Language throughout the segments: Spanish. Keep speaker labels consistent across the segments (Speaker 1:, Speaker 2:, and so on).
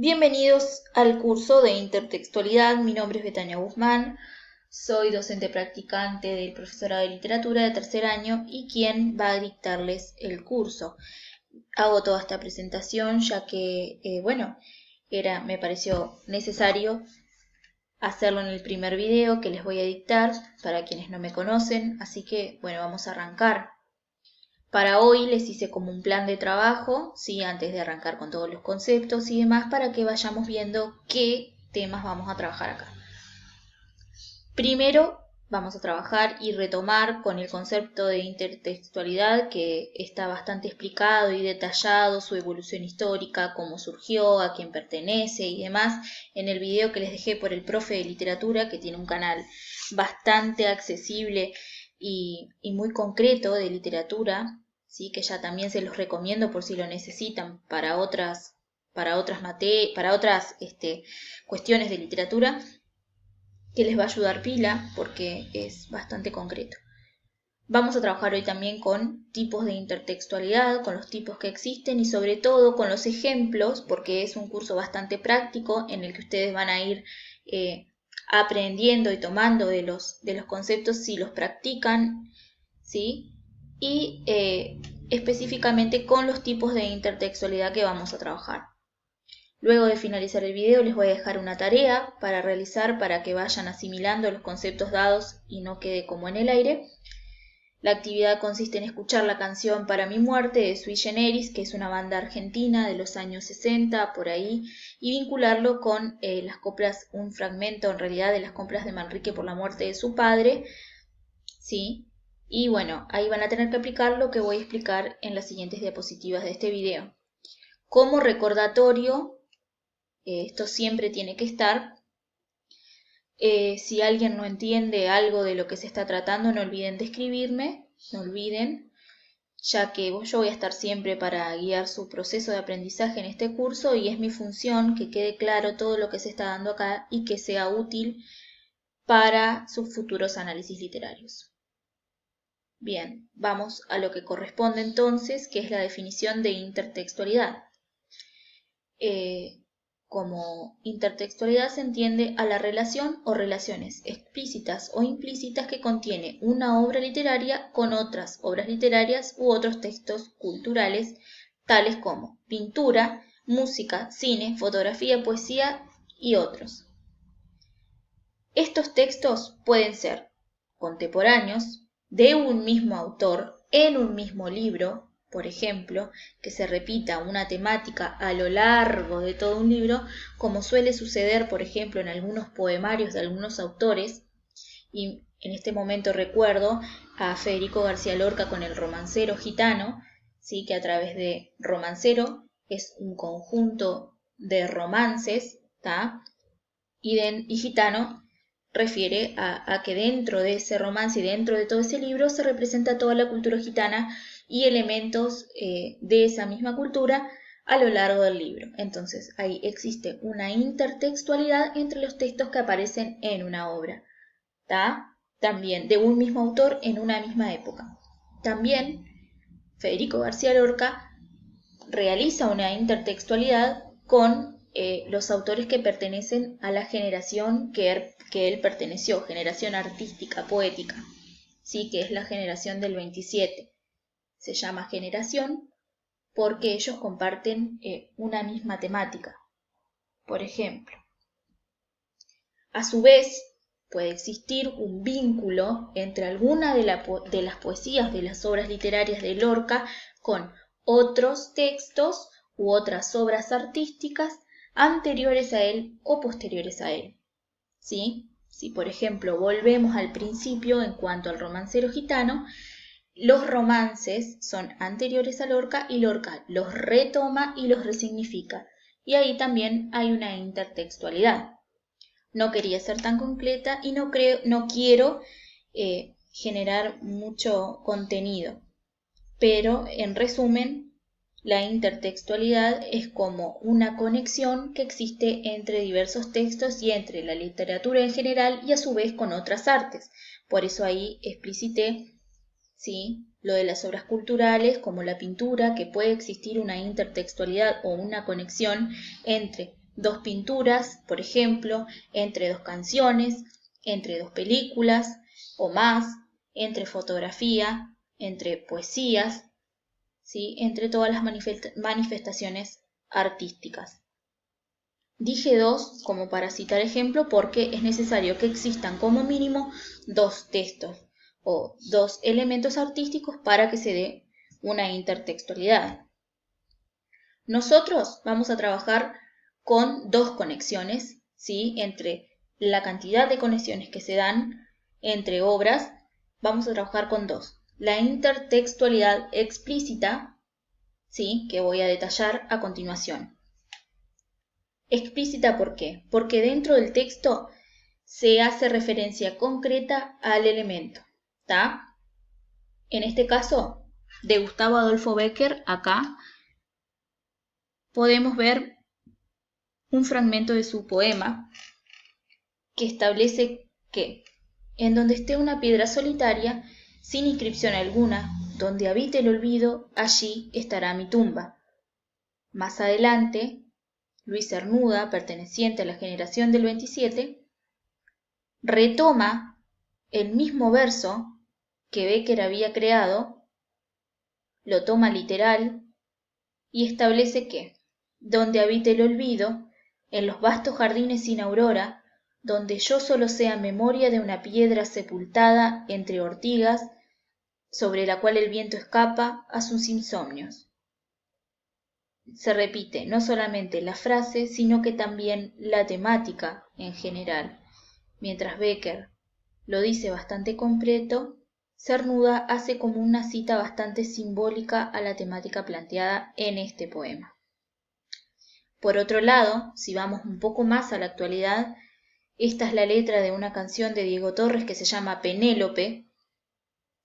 Speaker 1: Bienvenidos al curso de intertextualidad. Mi nombre es Betania Guzmán, soy docente practicante del profesorado de literatura de tercer año y quien va a dictarles el curso. Hago toda esta presentación ya que, me pareció necesario hacerlo en el primer video que les voy a dictar para quienes no me conocen, así que, vamos a arrancar. Para hoy les hice como un plan de trabajo, ¿sí? Antes de arrancar con todos los conceptos y demás, para que vayamos viendo qué temas vamos a trabajar acá. Primero vamos a trabajar y retomar con el concepto de intertextualidad, que está bastante explicado y detallado, su evolución histórica, cómo surgió, a quién pertenece y demás, en el video que les dejé por el profe de literatura, que tiene un canal bastante accesible y muy concreto de literatura, ¿sí? Que ya también se los recomiendo por si lo necesitan para otras cuestiones de literatura, que les va a ayudar pila porque es bastante concreto. Vamos a trabajar hoy también con tipos de intertextualidad, con los tipos que existen y sobre todo con los ejemplos, porque es un curso bastante práctico en el que ustedes van a ir aprendiendo y tomando de los conceptos si los practican, ¿sí? Y específicamente con los tipos de intertextualidad que vamos a trabajar. Luego de finalizar el video les voy a dejar una tarea para realizar para que vayan asimilando los conceptos dados y no quede como en el aire. La actividad consiste en escuchar la canción Para mi muerte de Sui Generis, que es una banda argentina de los años 60, por ahí, y vincularlo con las coplas, un fragmento en realidad de las coplas de Manrique por la muerte de su padre, ¿sí? Y ahí van a tener que aplicar lo que voy a explicar en las siguientes diapositivas de este video. Como recordatorio, esto siempre tiene que estar. Si alguien no entiende algo de lo que se está tratando, no olviden de escribirme, no olviden, ya que yo voy a estar siempre para guiar su proceso de aprendizaje en este curso y es mi función que quede claro todo lo que se está dando acá y que sea útil para sus futuros análisis literarios. Bien, vamos a lo que corresponde entonces, que es la definición de intertextualidad. Como intertextualidad se entiende a la relación o relaciones explícitas o implícitas que contiene una obra literaria con otras obras literarias u otros textos culturales, tales como pintura, música, cine, fotografía, poesía y otros. Estos textos pueden ser contemporáneos, de un mismo autor, en un mismo libro, por ejemplo, que se repita una temática a lo largo de todo un libro, como suele suceder, por ejemplo, en algunos poemarios de algunos autores, y en este momento recuerdo a Federico García Lorca con el Romancero Gitano, ¿sí? Que a través de romancero es un conjunto de romances, ¿tá? Y gitano refiere a que dentro de ese romance y dentro de todo ese libro se representa toda la cultura gitana y elementos de esa misma cultura a lo largo del libro. Entonces ahí existe una intertextualidad entre los textos que aparecen en una obra, ¿tá? También de un mismo autor en una misma época. También Federico García Lorca realiza una intertextualidad con los autores que pertenecen a la generación que él perteneció, generación artística, poética, ¿sí? Que es la generación del 27. Se llama generación porque ellos comparten una misma temática. Por ejemplo, a su vez, puede existir un vínculo entre alguna de las poesías, de las obras literarias de Lorca, con otros textos u otras obras artísticas anteriores a él o posteriores a él. ¿Sí? Si, por ejemplo, volvemos al principio en cuanto al romancero gitano, los romances son anteriores a Lorca y Lorca los retoma y los resignifica. Y ahí también hay una intertextualidad. No quería ser tan completa y no quiero generar mucho contenido. Pero, en resumen, la intertextualidad es como una conexión que existe entre diversos textos y entre la literatura en general y a su vez con otras artes. Por eso ahí explicité, ¿sí?, lo de las obras culturales como la pintura, que puede existir una intertextualidad o una conexión entre dos pinturas, por ejemplo, entre dos canciones, entre dos películas o más, entre fotografía, entre poesías, ¿sí? Entre todas las manifestaciones artísticas. Dije dos como para citar ejemplo porque es necesario que existan como mínimo dos textos o dos elementos artísticos para que se dé una intertextualidad. Nosotros vamos a trabajar con dos conexiones, ¿sí? Entre la cantidad de conexiones que se dan entre obras, vamos a trabajar con dos. La intertextualidad explícita, ¿sí? Que voy a detallar a continuación. Explícita, ¿por qué? Porque dentro del texto se hace referencia concreta al elemento, ¿está? En este caso, de Gustavo Adolfo Bécquer, acá podemos ver un fragmento de su poema que establece que en donde esté una piedra solitaria, sin inscripción alguna, donde habite el olvido, allí estará mi tumba. Más adelante, Luis Cernuda, perteneciente a la generación del 27, retoma el mismo verso que Bécquer había creado, lo toma literal y establece que, donde habite el olvido, en los vastos jardines sin aurora, donde yo solo sea memoria de una piedra sepultada entre ortigas, sobre la cual el viento escapa a sus insomnios. Se repite no solamente la frase, sino que también la temática en general. Mientras Bécquer lo dice bastante completo, Cernuda hace como una cita bastante simbólica a la temática planteada en este poema. Por otro lado, si vamos un poco más a la actualidad, esta es la letra de una canción de Diego Torres que se llama Penélope.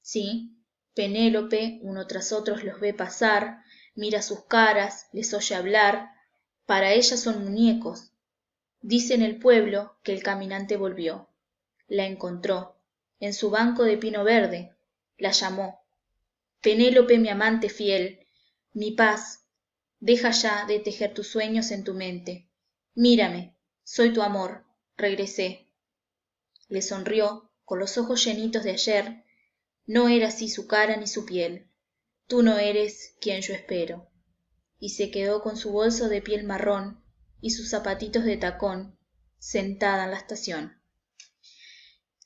Speaker 1: ¿Sí? Penélope, uno tras otro los ve pasar, mira sus caras, les oye hablar, para ella son muñecos. Dice en el pueblo que el caminante volvió, la encontró, en su banco de pino verde, la llamó. Penélope, mi amante fiel, mi paz, deja ya de tejer tus sueños en tu mente. Mírame, soy tu amor, regresé. Le sonrió, con los ojos llenitos de ayer. No era así su cara ni su piel. Tú no eres quien yo espero. Y se quedó con su bolso de piel marrón y sus zapatitos de tacón, sentada en la estación.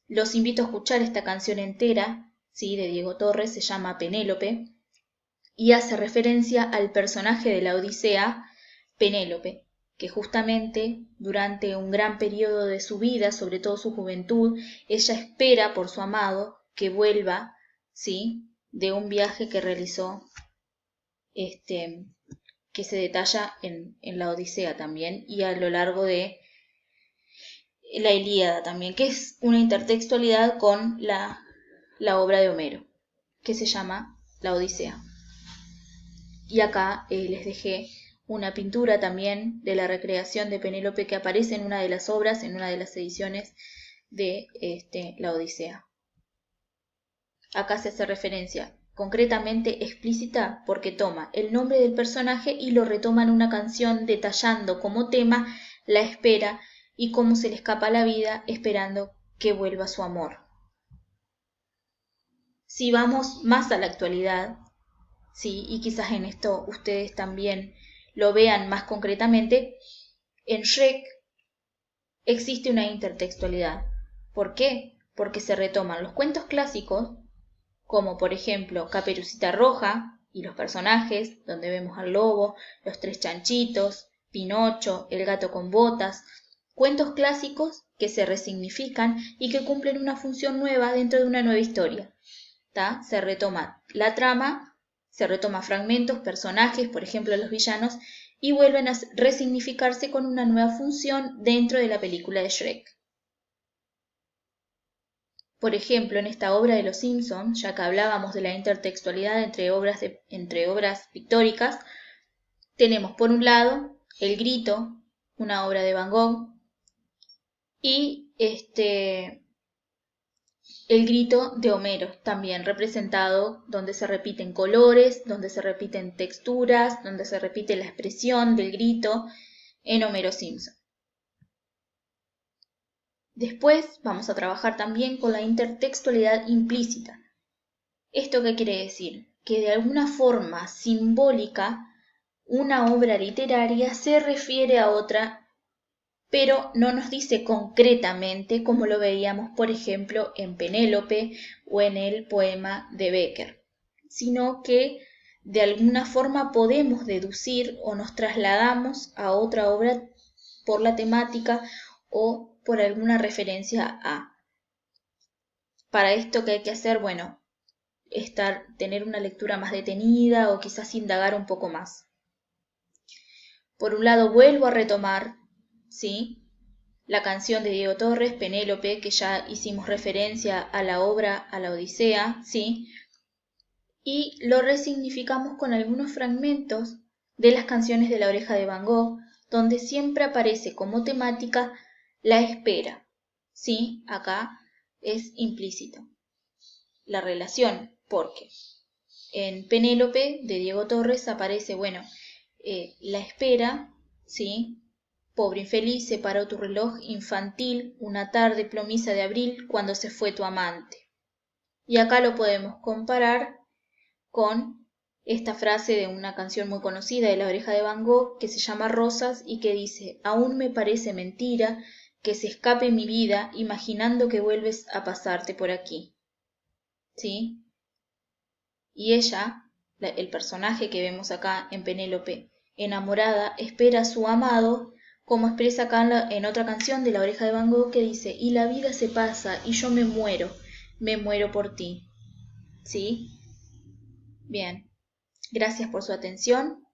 Speaker 1: Los invito a escuchar esta canción entera, ¿sí? De Diego Torres, se llama Penélope, y hace referencia al personaje de la Odisea, Penélope, que justamente durante un gran periodo de su vida, sobre todo su juventud, ella espera por su amado que vuelva, ¿sí? De un viaje que realizó, que se detalla en la Odisea también, y a lo largo de la Ilíada también, que es una intertextualidad con la obra de Homero, que se llama La Odisea. Y acá les dejé una pintura también de la recreación de Penélope que aparece en una de las obras, en una de las ediciones de La Odisea. Acá se hace referencia concretamente explícita porque toma el nombre del personaje y lo retoma en una canción detallando como tema la espera y cómo se le escapa la vida esperando que vuelva su amor. Si vamos más a la actualidad, sí, y quizás en esto ustedes también lo vean más concretamente, en Shrek existe una intertextualidad. ¿Por qué? Porque se retoman los cuentos clásicos, como por ejemplo Caperucita Roja y los personajes, donde vemos al lobo, los tres chanchitos, Pinocho, el gato con botas, cuentos clásicos que se resignifican y que cumplen una función nueva dentro de una nueva historia. ¿Tá? Se retoma la trama, se retoma fragmentos, personajes, por ejemplo los villanos, y vuelven a resignificarse con una nueva función dentro de la película de Shrek. Por ejemplo, en esta obra de Los Simpson, ya que hablábamos de la intertextualidad entre obras pictóricas, tenemos por un lado El Grito, una obra de Van Gogh, y El Grito de Homero, también representado, donde se repiten colores, donde se repiten texturas, donde se repite la expresión del grito, en Homero Simpson. Después vamos a trabajar también con la intertextualidad implícita. ¿Esto qué quiere decir? Que de alguna forma simbólica una obra literaria se refiere a otra, pero no nos dice concretamente como lo veíamos, por ejemplo, en Penélope o en el poema de Becker, sino que de alguna forma podemos deducir o nos trasladamos a otra obra por la temática o por alguna referencia a. Para esto, ¿qué hay que hacer? Bueno, tener una lectura más detenida o quizás indagar un poco más. Por un lado, vuelvo a retomar, ¿sí?, la canción de Diego Torres, Penélope, que ya hicimos referencia a la obra, a la Odisea, ¿sí?, y lo resignificamos con algunos fragmentos de las canciones de La Oreja de Van Gogh, donde siempre aparece como temática la espera, ¿sí? Acá es implícito la relación, porque en Penélope de Diego Torres aparece, bueno, la espera, ¿sí? Pobre infeliz, se paró tu reloj infantil una tarde plomiza de abril cuando se fue tu amante. Y acá lo podemos comparar con esta frase de una canción muy conocida de La Oreja de Van Gogh que se llama Rosas y que dice: aún me parece mentira que se escape mi vida imaginando que vuelves a pasarte por aquí. ¿Sí? Y ella, el personaje que vemos acá en Penélope, enamorada, espera a su amado, como expresa acá en otra canción de La Oreja de Van Gogh que dice: y la vida se pasa y yo me muero por ti. ¿Sí? Bien, gracias por su atención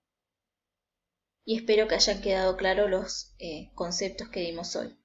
Speaker 1: y espero que hayan quedado claros los conceptos que dimos hoy.